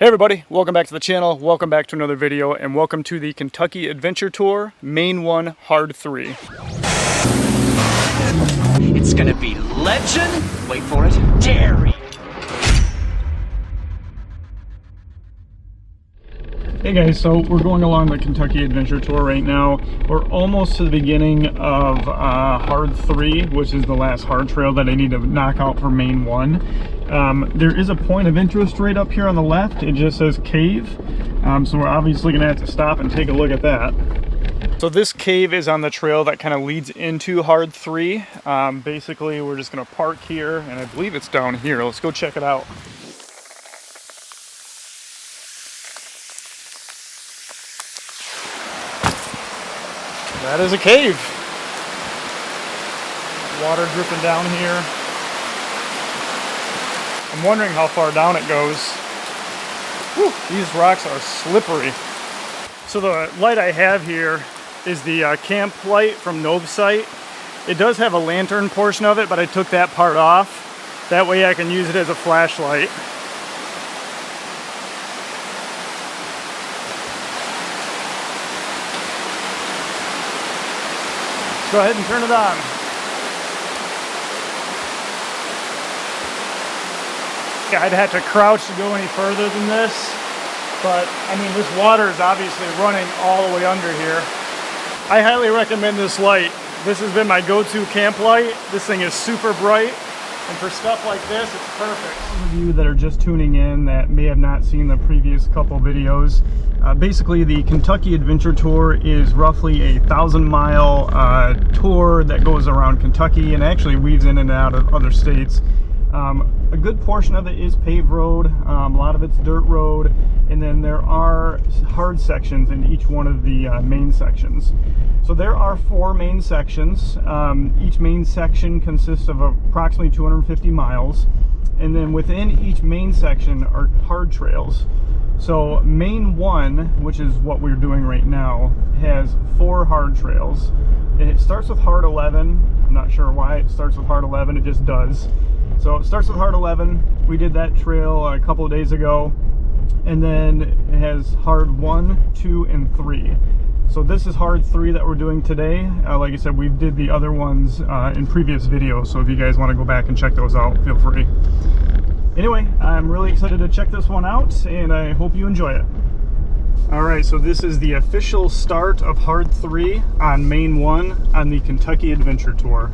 Hey everybody, welcome back to the channel, welcome back to another video, and welcome to the Kentucky Adventure Tour, Main 1, Hard 3. It's gonna be legend, wait for it, dairy. Hey guys, so we're going along the Kentucky Adventure Tour right now. We're almost to the beginning of Hard 3, which is the last hard trail that I need to knock out for Main 1. There is a point of interest right up here on the left. It just says cave, so we're obviously going to have to stop and take a look at that. So this cave is on the trail that kind of leads into Hard 3. Basically, we're just going to park here, and I believe it's down here. Let's go check it out. That is a cave. Water dripping down here. I'm wondering how far down it goes. Whew, these rocks are slippery. So the light I have here is the camp light from Nove's site. It does have a lantern portion of it, but I took that part off. That way I can use it as a flashlight. Go ahead and turn it on. I'd have to crouch to go any further than this, but I mean, this water is obviously running all the way under here. I highly recommend this light. This has been my go-to camp light. This thing is super bright, and for stuff like this, it's perfect. Those of you that are just tuning in that may have not seen the previous couple videos, basically the Kentucky Adventure Tour is roughly a 1,000-mile tour that goes around Kentucky and actually weaves in and out of other states. A good portion of it is paved road, a lot of it's dirt road, and then there are hard sections in each one of the main sections. So there are 4 main sections. Each main section consists of approximately 250 miles, and then within each main section are hard trails. So Main 1, which is what we're doing right now, has 4 hard trails. And it starts with Hard 11. I'm not sure why it starts with Hard 11, it just does. So it starts with Hard 11. We did that trail a couple of days ago. And then it has Hard 1, 2, and 3. So this is Hard 3 that we're doing today. Like I said, we did the other ones in previous videos. So if you guys want to go back and check those out, feel free. Anyway, I'm really excited to check this one out, and I hope you enjoy it. Alright, so this is the official start of Hard 3 on Main 1 on the Kentucky Adventure Tour.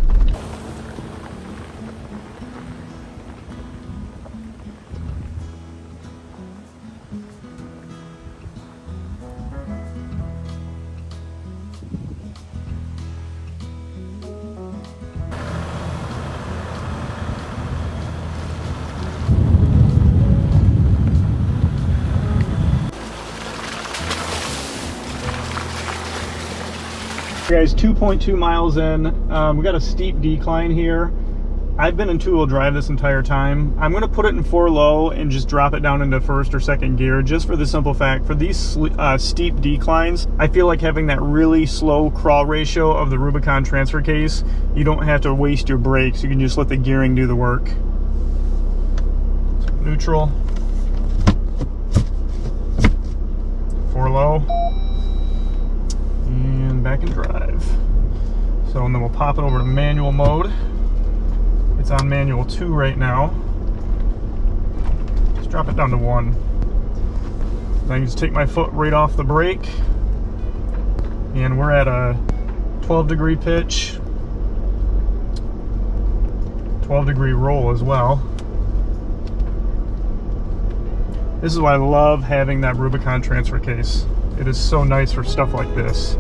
Guys, 2.2 miles in. We got a steep decline here. I've been in 2-wheel drive this entire time. I'm going to put it in 4 low and just drop it down into 1st or 2nd gear, just for the simple fact, for these steep declines, I feel like having that really slow crawl ratio of the Rubicon transfer case, you don't have to waste your brakes. You can just let the gearing do the work. So neutral. 4 low. And back in drive. So, and then we'll pop it over to manual mode. It's on manual 2 right now. Just drop it down to 1. Then I can just take my foot right off the brake. And we're at a 12-degree pitch. 12-degree roll as well. This is why I love having that Rubicon transfer case. It is so nice for stuff like this.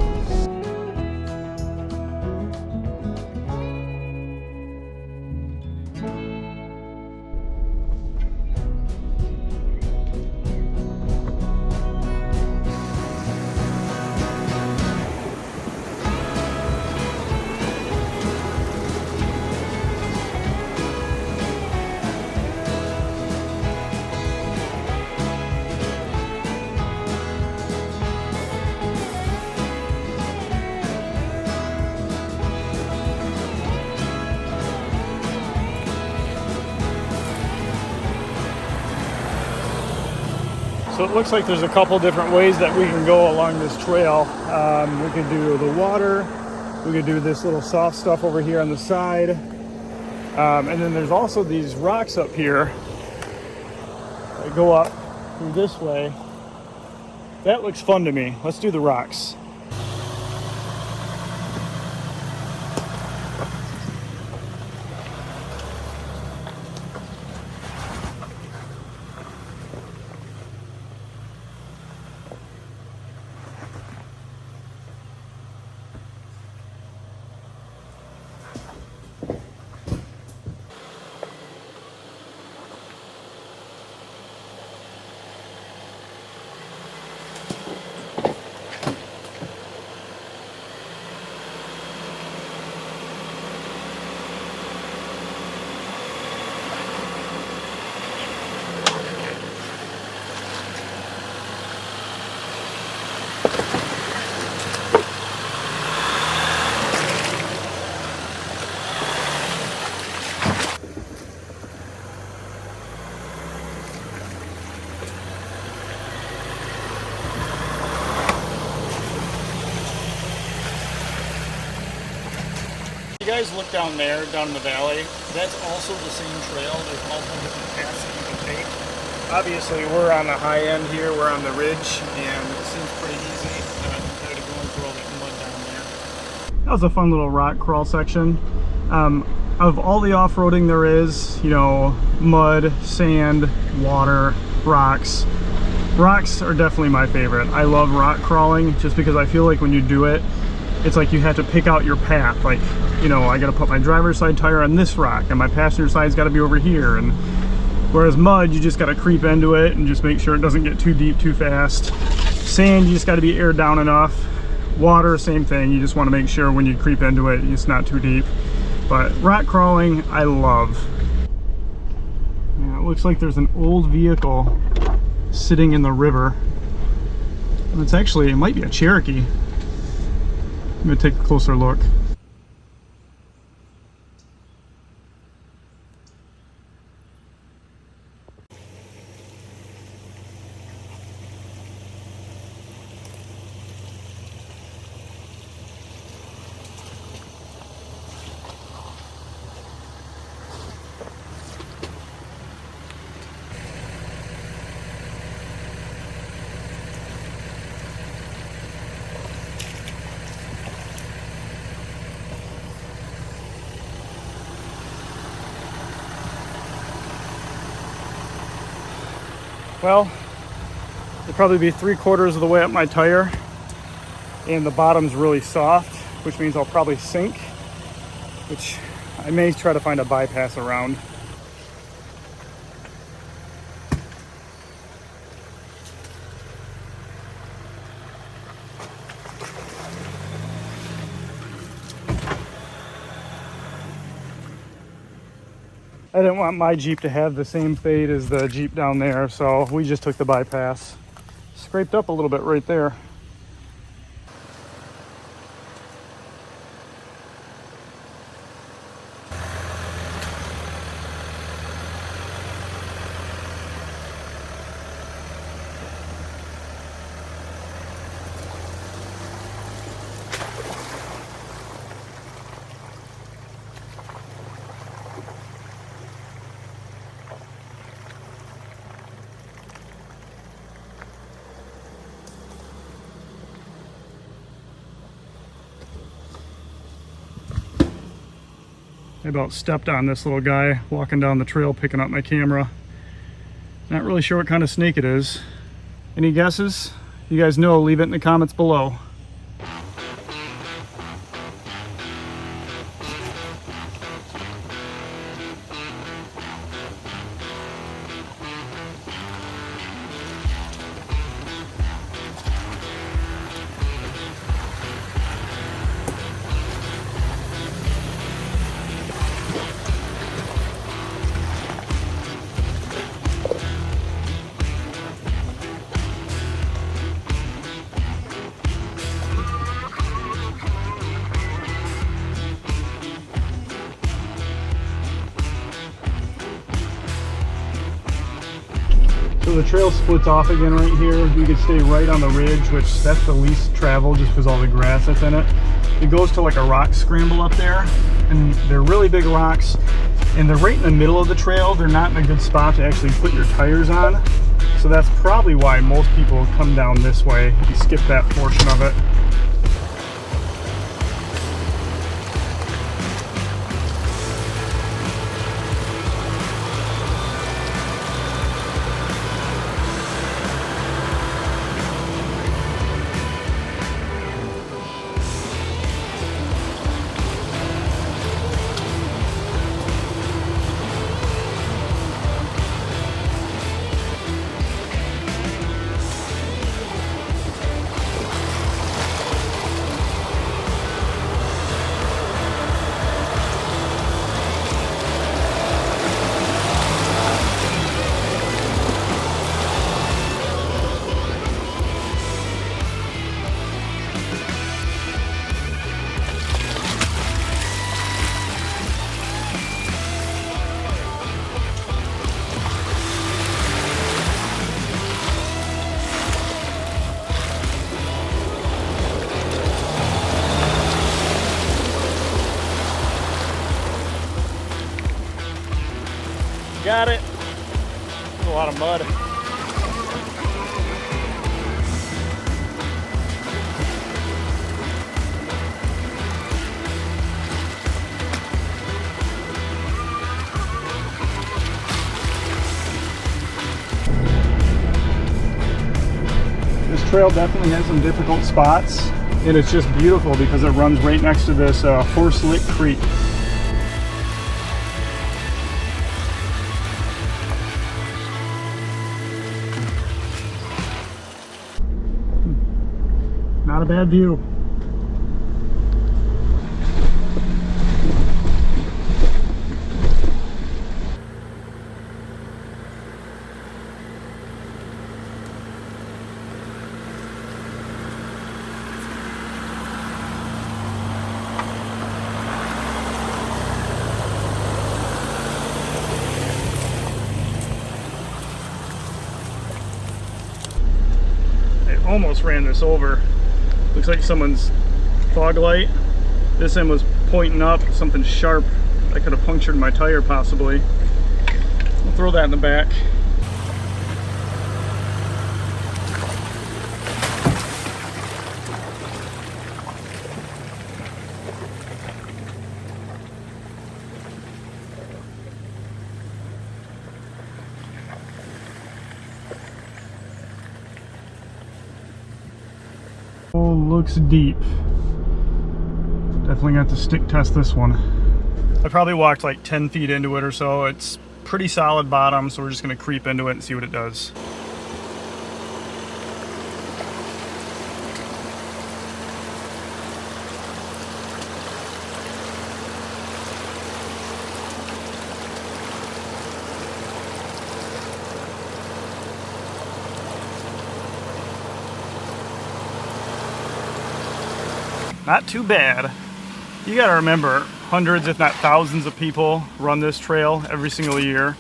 So it looks like there's a couple different ways that we can go along this trail. We could do the water, we could do this little soft stuff over here on the side. And then there's also these rocks up here that go up through this way. That looks fun to me. Let's do the rocks. You guys look down there, down in the valley, that's also the same trail. There's multiple different paths that you can take. Obviously, we're on the high end here, we're on the ridge, and it seems pretty easy compared to going through all that mud down there. That was a fun little rock crawl section. Of all the off-roading there is, you know, mud, sand, water, rocks. Rocks are definitely my favorite. I love rock crawling just because I feel like when you do it, it's like you have to pick out your path. Like, you know, I got to put my driver's side tire on this rock and my passenger side's got to be over here. And whereas mud, you just got to creep into it and just make sure it doesn't get too deep too fast. Sand, you just got to be aired down enough. Water, same thing. You just want to make sure when you creep into it, it's not too deep. But rock crawling, I love. Yeah, it looks like there's an old vehicle sitting in the river. And it's actually, it might be a Cherokee. I'm gonna take a closer look. Well, it'll probably be 3/4 of the way up my tire, and the bottom's really soft, which means I'll probably sink, which I may try to find a bypass around. I didn't want my Jeep to have the same fate as the Jeep down there, so we just took the bypass. Scraped up a little bit right there. I about stepped on this little guy walking down the trail picking up my camera. Not really sure what kind of snake it is. Any guesses? You guys know, leave it in the comments below. So the trail splits off again right here. You could stay right on the ridge, which that's the least traveled just because all the grass that's in it. It goes to like a rock scramble up there, and they're really big rocks, and they're right in the middle of the trail. They're not in a good spot to actually put your tires on. So that's probably why most people come down this way and skip that portion of it. Got it. There's a lot of mud. This trail definitely has some difficult spots, and it's just beautiful because it runs right next to this Horse Lick Creek. Not a bad view. I almost ran this over. Looks like someone's fog light. This end was pointing up, something sharp that could have punctured my tire possibly. I'll throw that in the back. Oh, looks deep. Definitely got to stick test this one. I probably walked like 10 feet into it or so. It's pretty solid bottom, so we're just gonna creep into it and see what it does. Not too bad. You gotta remember, hundreds if not thousands of people run this trail every single year.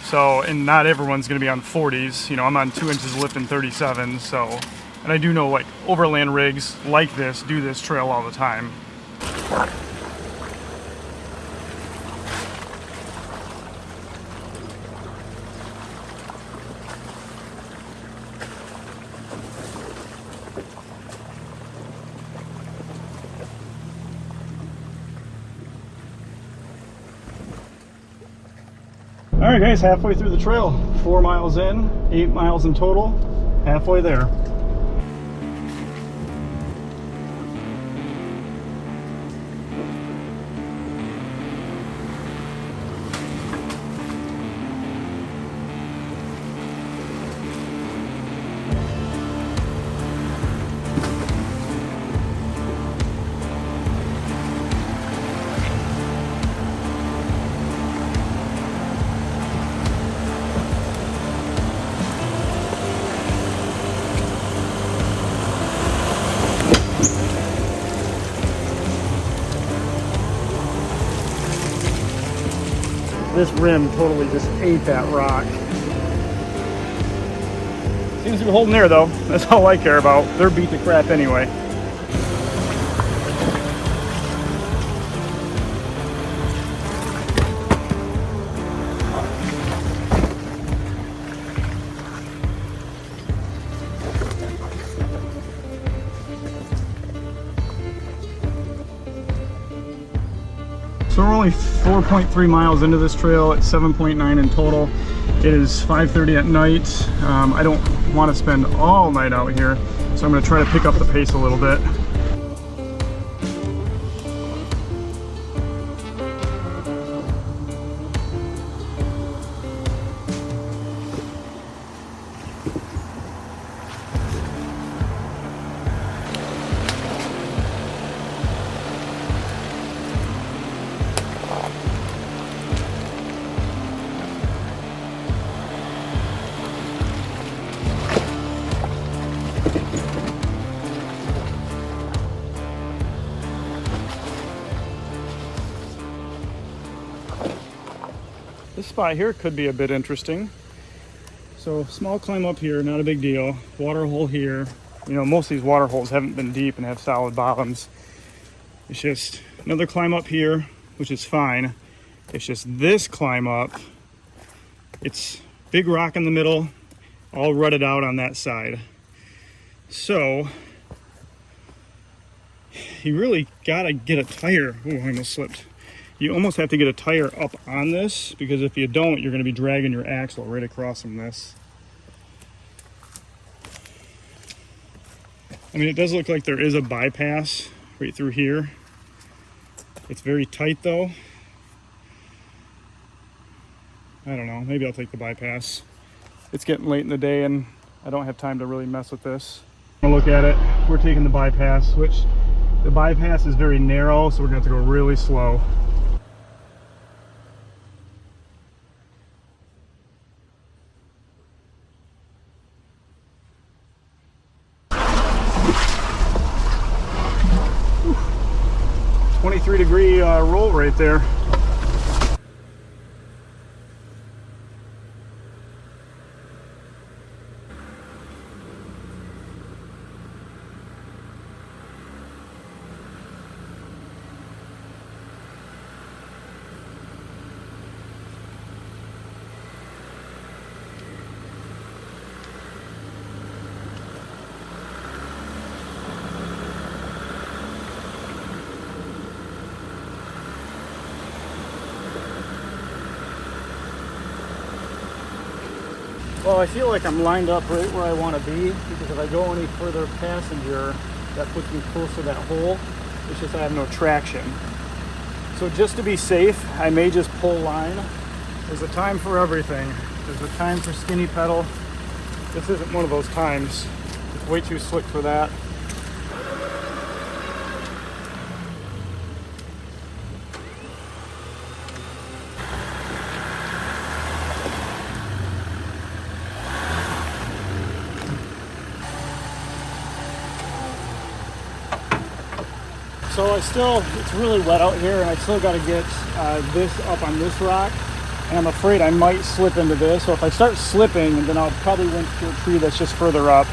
So, and not everyone's gonna be on 40s. You know, I'm on 2 inches lift and 37, so, and I do know like overland rigs like this do this trail all the time. Alright guys, halfway through the trail. 4 miles in, 8 miles in total, halfway there. This rim totally just ate that rock. Seems to be holding there though. That's all I care about. They're beat to crap anyway. So we're only 4.3 miles into this trail. It's 7.9 in total. It is 5:30 at night. I don't want to spend all night out here, so I'm going to try to pick up the pace a little bit. This spot here could be a bit interesting. So small climb up here, not a big deal. Water hole here. You know, most of these water holes haven't been deep and have solid bottoms. It's just another climb up here, which is fine. It's just this climb up. It's big rock in the middle, all rutted out on that side. So you really gotta get a tire. Oh, I almost slipped. You almost have to get a tire up on this, because if you don't, you're going to be dragging your axle right across from this. I mean, it does look like there is a bypass right through here. It's very tight though. I don't know, maybe I'll take the bypass. It's getting late in the day and I don't have time to really mess with this. I'm gonna look at it. We're taking the bypass, which the bypass is very narrow, so we're gonna have to go really slow. Whew. 23-degree roll right there. Well, I feel like I'm lined up right where I want to be, because if I go any further passenger, that puts me close to that hole. It's just I have no traction. So just to be safe, I may just pull line. There's a time for everything. There's a time for skinny pedal. This isn't one of those times. It's way too slick for that. So it's really wet out here, and I still got to get this up on this rock, and I'm afraid I might slip into this. So if I start slipping, then I'll probably winch to a tree that's just further up.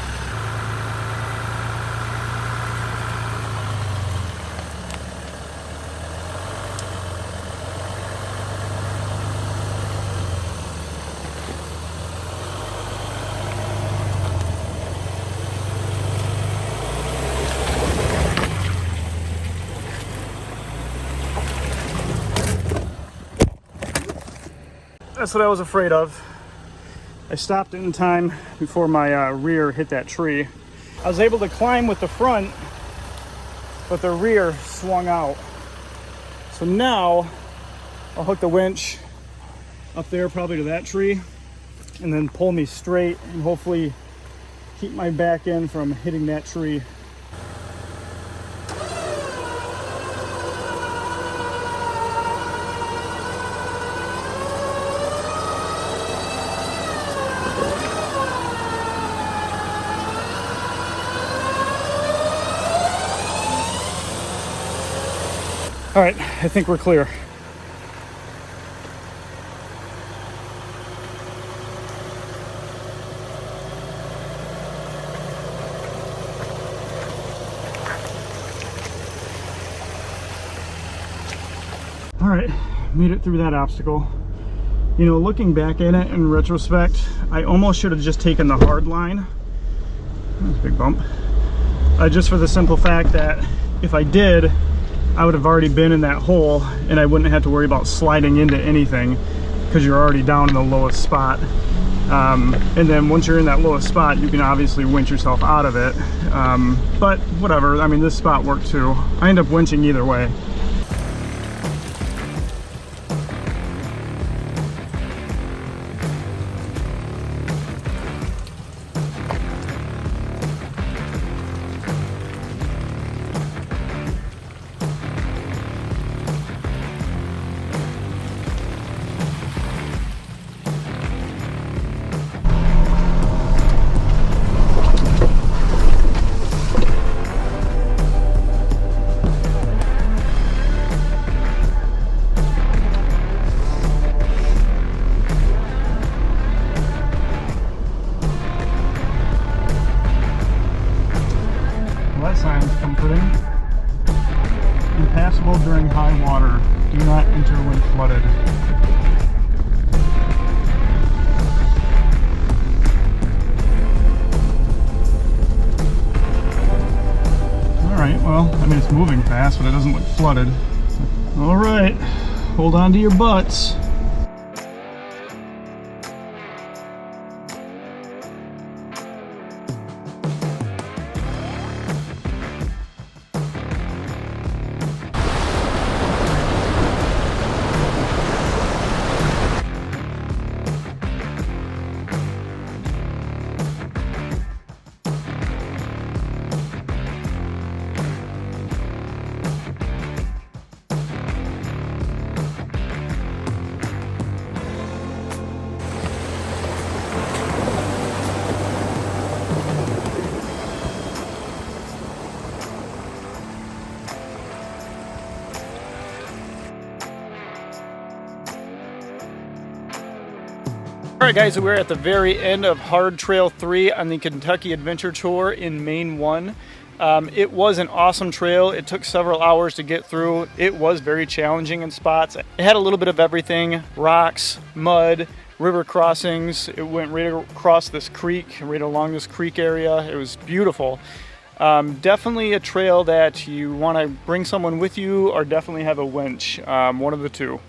That's what I was afraid of. I stopped in time before my rear hit that tree. I was able to climb with the front, but the rear swung out. So now I'll hook the winch up there, probably to that tree, and then pull me straight and hopefully keep my back end from hitting that tree. All right, I think we're clear. All right, made it through that obstacle. You know, looking back at it in retrospect, I almost should have just taken the hard line. That's a big bump. Just for the simple fact that if I did, I would have already been in that hole and I wouldn't have to worry about sliding into anything because you're already down in the lowest spot. And then once you're in that lowest spot, you can obviously winch yourself out of it. But whatever, I mean, this spot worked too. I end up winching either way. Comforting. Impassable during high water. Do not enter when flooded. Alright, well, I mean, it's moving fast, but it doesn't look flooded. Alright, hold on to your butts. Alright guys, so we're at the very end of Hard Trail 3 on the Kentucky Adventure Tour in Main 1. It was an awesome trail. It took several hours to get through. It was very challenging in spots. It had a little bit of everything: rocks, mud, river crossings. It went right across this creek, right along this creek area. It was beautiful. Definitely a trail that you want to bring someone with you, or definitely have a winch, one of the two.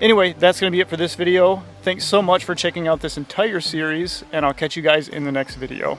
Anyway, that's going to be it for this video. Thanks so much for checking out this entire series, and I'll catch you guys in the next video.